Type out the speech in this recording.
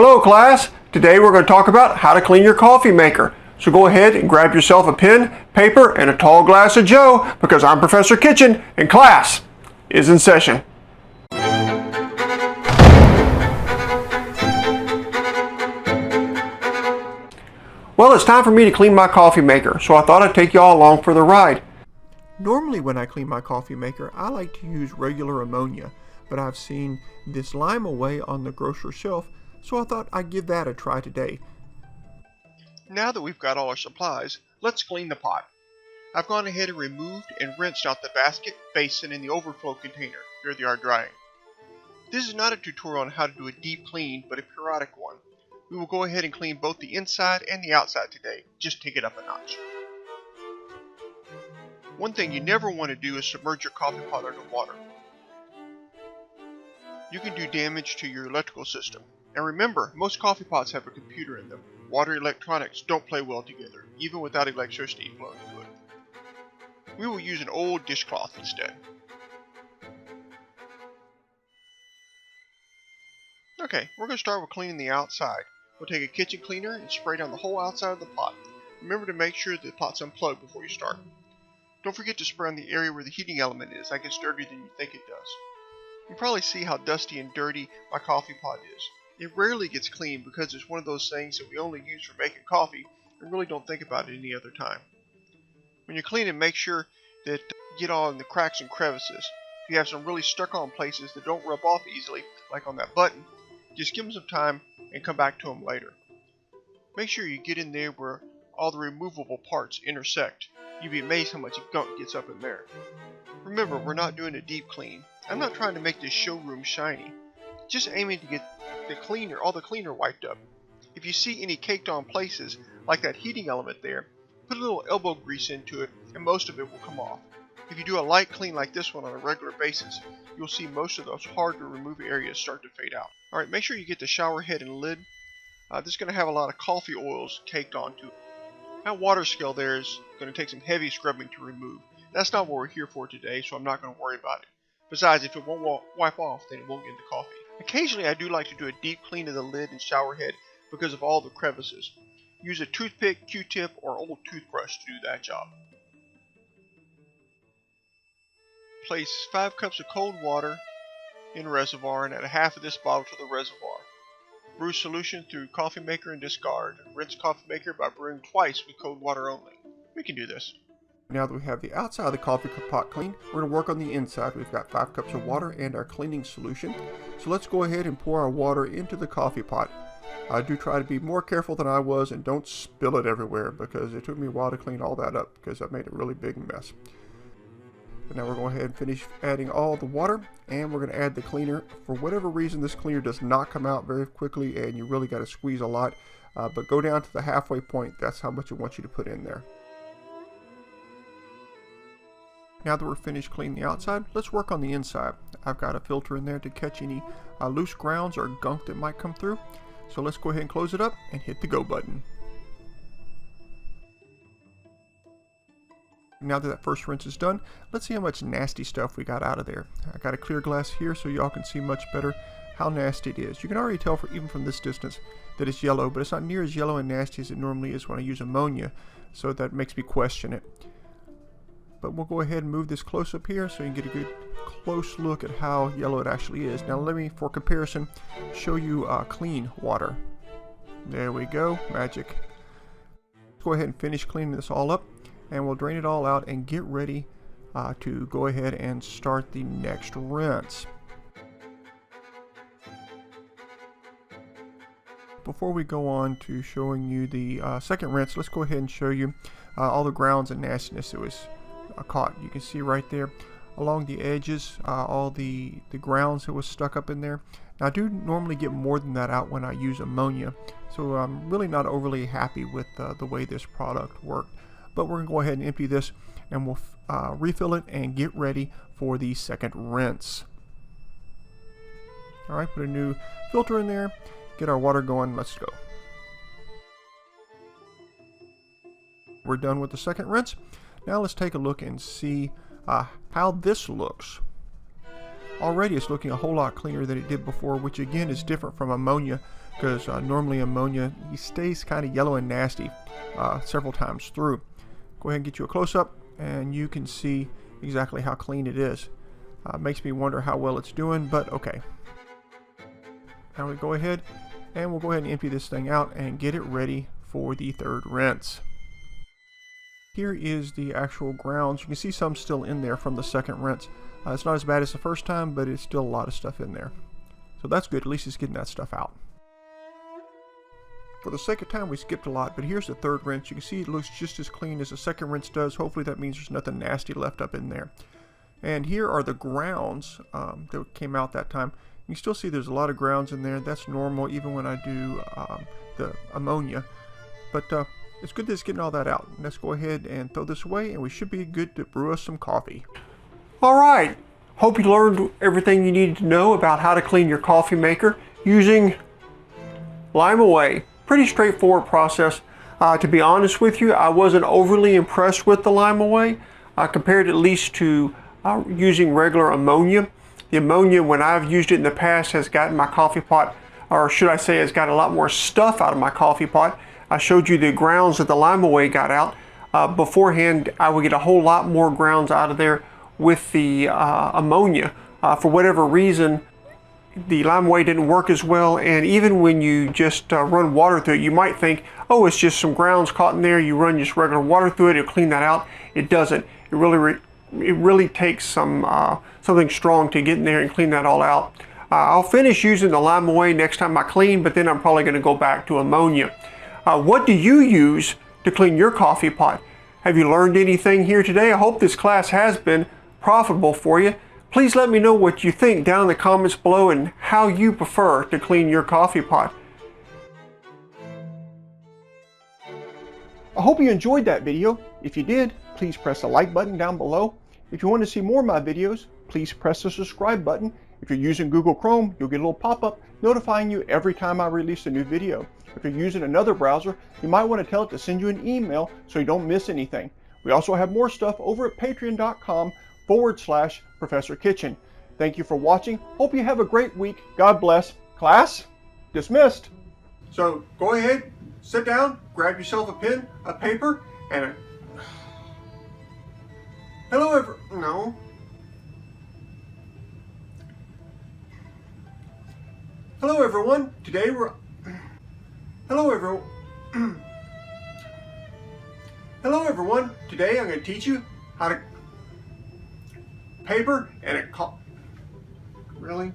Hello class, today we're going to talk about how to clean your coffee maker. So go ahead and grab yourself a pen, paper, and a tall glass of Joe because I'm Professor Kitchen and class is in session. Well, it's time for me to clean my coffee maker, so I thought I'd take y'all along for the ride. Normally when I clean my coffee maker, I like to use regular ammonia, but I've seen this lime away on the grocery shelf, so I thought I'd give that a try today. Now that we've got all our supplies, let's clean the pot. I've gone ahead and removed and rinsed out the basket, basin, and the overflow container. Here they are drying. This is not a tutorial on how to do a deep clean, but a periodic one. We will go ahead and clean both the inside and the outside today. Just take it up a notch. One thing you never want to do is submerge your coffee pot under water. You can do damage to your electrical system. And remember, most coffee pots have a computer in them. Water and electronics don't play well together, even without electricity flowing through it. We will use an old dishcloth instead. Okay, we're going to start with cleaning the outside. We'll take a kitchen cleaner and spray down the whole outside of the pot. Remember to make sure the pot's unplugged before you start. Don't forget to spray on the area where the heating element is. That gets dirtier than you think it does. You can probably see how dusty and dirty my coffee pot is. It rarely gets clean because it's one of those things that we only use for making coffee and really don't think about it any other time. When you're cleaning, make sure that you get all in the cracks and crevices. If you have some really stuck on places that don't rub off easily, like on that button, just give them some time and come back to them later. Make sure you get in there where all the removable parts intersect. You'd be amazed how much gunk gets up in there. Remember, we're not doing a deep clean. I'm not trying to make this showroom shiny. Just aiming to get all the cleaner wiped up. If you see any caked on places, like that heating element there, put a little elbow grease into it and most of it will come off. If you do a light clean like this one on a regular basis, you'll see most of those hard to remove areas start to fade out. Alright, make sure you get the shower head and lid. This is going to have a lot of coffee oils caked onto it. That water scale there is going to take some heavy scrubbing to remove. That's not what we're here for today, so I'm not going to worry about it. Besides, if it won't wipe off, then it won't get into coffee. Occasionally I do like to do a deep clean of the lid and shower head because of all the crevices. Use a toothpick, Q-tip, or old toothbrush to do that job. Place 5 cups of cold water in a reservoir and add a half of this bottle to the reservoir. Brew solution through Coffeemaker and discard. Rinse Coffeemaker by brewing twice with cold water only. We can do this. Now that we have the outside of the coffee pot cleaned, we're going to work on the inside. We've got 5 cups of water and our cleaning solution. So let's go ahead and pour our water into the coffee pot. I do try to be more careful than I was and don't spill it everywhere because it took me a while to clean all that up because I made a really big mess. But now we're going to go ahead and finish adding all the water and we're going to add the cleaner. For whatever reason, this cleaner does not come out very quickly and you really got to squeeze a lot. But go down to the halfway point. That's how much it wants you to put in there. Now that we're finished cleaning the outside, let's work on the inside. I've got a filter in there to catch any loose grounds or gunk that might come through. So let's go ahead and close it up and hit the go button. Now that first rinse is done, let's see how much nasty stuff we got out of there. I got a clear glass here so y'all can see much better how nasty it is. You can already tell even from this distance that it's yellow, but it's not near as yellow and nasty as it normally is when I use ammonia, so that makes me question it. But we'll go ahead and move this close up here so you can get a good close look at how yellow it actually is. Now let me, for comparison, show you clean water. There we go, magic. Let's go ahead and finish cleaning this all up and we'll drain it all out and get ready to go ahead and start the next rinse. Before we go on to showing you the second rinse, let's go ahead and show you all the grounds and nastiness that was caught. You can see right there along the edges all the grounds that was stuck up in there. Now I do normally get more than that out when I use ammonia, so I'm really not overly happy with the way this product worked. But we're going to go ahead and empty this and we'll refill it and get ready for the second rinse. Alright, put a new filter in there, get our water going, let's go. We're done with the second rinse. Now let's take a look and see how this looks. Already it's looking a whole lot cleaner than it did before, which again is different from ammonia because normally ammonia stays kind of yellow and nasty several times through. Go ahead and get you a close-up, and you can see exactly how clean it is. Makes me wonder how well it's doing, but okay. Now we go ahead and we'll go ahead and empty this thing out and get it ready for the third rinse. Here is the actual grounds. You can see some still in there from the second rinse. It's not as bad as the first time, but it's still a lot of stuff in there. So that's good, at least it's getting that stuff out. For the sake of time, we skipped a lot, but here's the third rinse. You can see it looks just as clean as the second rinse does. Hopefully that means there's nothing nasty left up in there. And here are the grounds that came out that time. You can still see there's a lot of grounds in there. That's normal even when I do the ammonia. But it's good that it's getting all that out. Let's go ahead and throw this away, and we should be good to brew us some coffee. Alright, hope you learned everything you needed to know about how to clean your coffee maker using Lime Away. Pretty straightforward process. To be honest with you, I wasn't overly impressed with the Lime Away compared at least to using regular ammonia. The ammonia, when I've used it in the past, has gotten my coffee pot, or should I say has got a lot more stuff out of my coffee pot. I showed you the grounds that the Lime Away got out. Beforehand, I would get a whole lot more grounds out of there with the ammonia. For whatever reason, the Lime Away didn't work as well, and even when you just run water through it, you might think, oh, it's just some grounds caught in there. You run just regular water through it, it'll clean that out. It doesn't. It really takes something strong to get in there and clean that all out. I'll finish using the Lime Away next time I clean, but then I'm probably going to go back to ammonia. What do you use to clean your coffee pot? Have you learned anything here today? I hope this class has been profitable for you. Please let me know what you think down in the comments below and how you prefer to clean your coffee pot. I hope you enjoyed that video. If you did, please press the like button down below. If you want to see more of my videos, please press the subscribe button. If you're using Google Chrome, you'll get a little pop-up notifying you every time I release a new video. If you're using another browser, you might want to tell it to send you an email so you don't miss anything. We also have more stuff over at patreon.com/Professor Kitchen. Thank you for watching. Hope you have a great week. God bless. Class dismissed. So go ahead, sit down, grab yourself a pen, a paper, and a... Hello, no. Hello, everyone. Today we're... Hello, everyone. Hello, everyone. Today I'm going to teach you how to... Paper and a... Really?